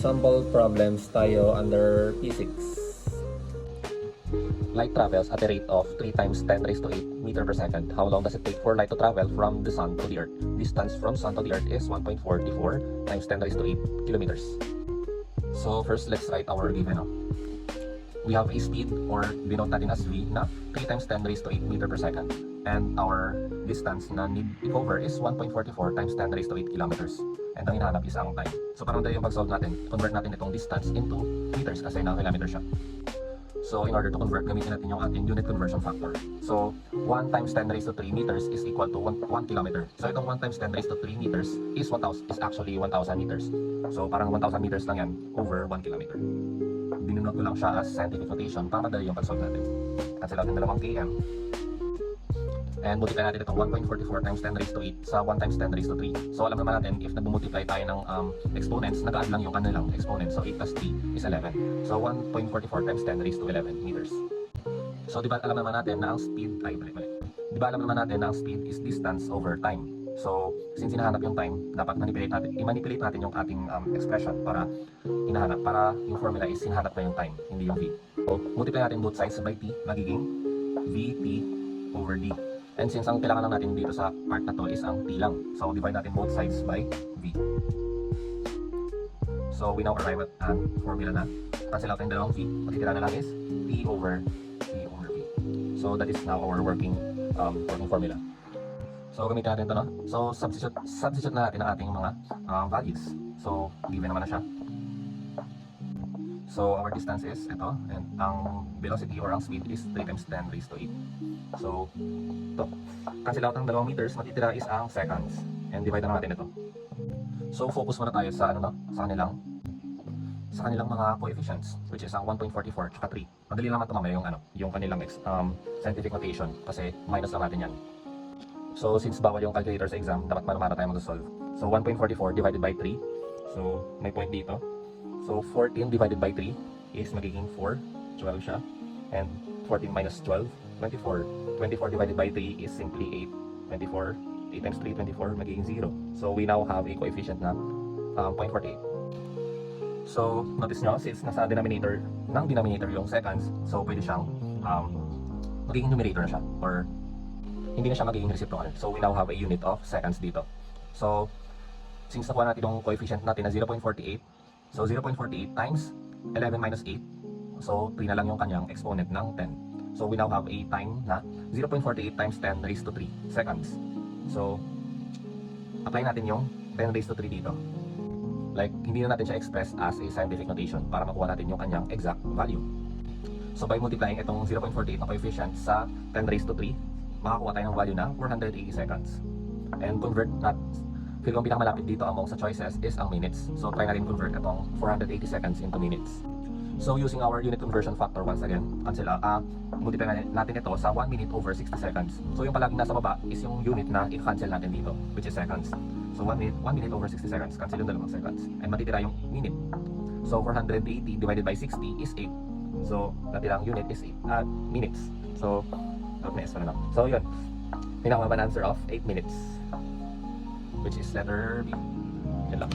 Sample problems tayo under P6. Light travels at a rate of 3 times 10 raised to 8 meter per second. How long does it take for light to travel from the sun to the earth? Distance from sun to the earth is 1.44 times 10 raised to 8 kilometers. So first, let's write our given. We have a speed, or denote natin as V, na 3 times 10 raised to 8 meter per second. And our distance na need i-cover is 1.44 times 10 raised to 8 kilometers. And ang hinahanap is ang time. So parang dahil yung pag-solve natin, convert natin itong distance into meters kasi na kilometer siya. So in order to convert, gamitin natin yung ating unit conversion factor. So 1 times 10 raised to 3 meters is equal to 1 kilometer. So itong 1 times 10 raised to 3 meters is actually 1,000 meters. So parang 1,000 meters lang yan over 1 kilometer. Dinunod ko lang siya as scientific notation para madali yung pag-solve natin. Cancel out yung 2 km. And multiply natin itong 1.44 times 10 raised to 8 sa 1 times 10 raised to 3. So alam naman natin, if nag-multiply tayo ng exponents, nag-add lang yung kanilang exponents. So 8 plus 3 is 11. So 1.44 times 10 raised to 11 meters. So diba alam naman natin na ang speed, diba alam naman natin na ang speed is distance over time. So since hinahanap yung time, dapat i-manipulate natin yung ating expression para yung formula is hinahanap na yung time, hindi yung v. So multiply natin both sides by t, magiging vt over d. And since ang kailangan lang natin dito sa part na to is ang t lang, so divide natin both sides by v. So we now arrive at ang formula na cancel out yung dalawang v, matitira na lang is t over v. So that is now our working formula. So gamitin natin ito, no? So substitute na natin ang ating mga values. So given naman na siya. So our distance is ito, and ang velocity or ang speed is 3 times 10 raised to 8. So ito, cancel out ang 2 meters, matitira is ang seconds, and divide na natin ito. So focus muna tayo sa sa kanilang mga coefficients, which is ang 1.44 at 3. Madali lang ito mamaya yung kanilang scientific notation kasi minus lang natin yan. So since bawal yung calculator sa exam, dapat mara tayo mag-solve. So 1.44 divided by 3. So may point dito. So 14 divided by 3 is magiging 4. 12 siya. And 14 minus 12, 24. 24 divided by 3 is simply 8. 24. 8 times 3, 24, magiging 0. So we now have a coefficient na 0.48. So notice nyo, since nasa denominator yung seconds, so pwede siyang magiging numerator na siya, or hindi na siya magiging reciprocal. So we now have a unit of seconds dito. So since nakuha natin yung coefficient natin na 0.48, so 0.48 times 11 minus 8, so 3 na lang yung kanyang exponent ng 10. So we now have a time na 0.48 times 10 raised to 3 seconds. So apply natin yung 10 raised to 3 dito. Like, hindi na natin siya express as a scientific notation para makuha natin yung kanyang exact value. So by multiplying itong 0.48 na coefficient sa 10 raised to 3, makakuha tayo ng value na 480 seconds. And convert feel kong pinakamalapit dito among sa choices is ang minutes. So try natin convert itong 480 seconds into minutes. So using our unit conversion factor once again, multiply natin ito sa 1 minute over 60 seconds. So yung palaging nasa baba is yung unit na i-cancel natin dito, which is seconds. So 1 minute over 60 seconds, cancel yung 2 seconds. And matitira yung minute. So 480 divided by 60 is 8. So natirang unit is 8 minutes. So So yun, pinakaman answer of 8 minutes, which is letter B. Yun lang.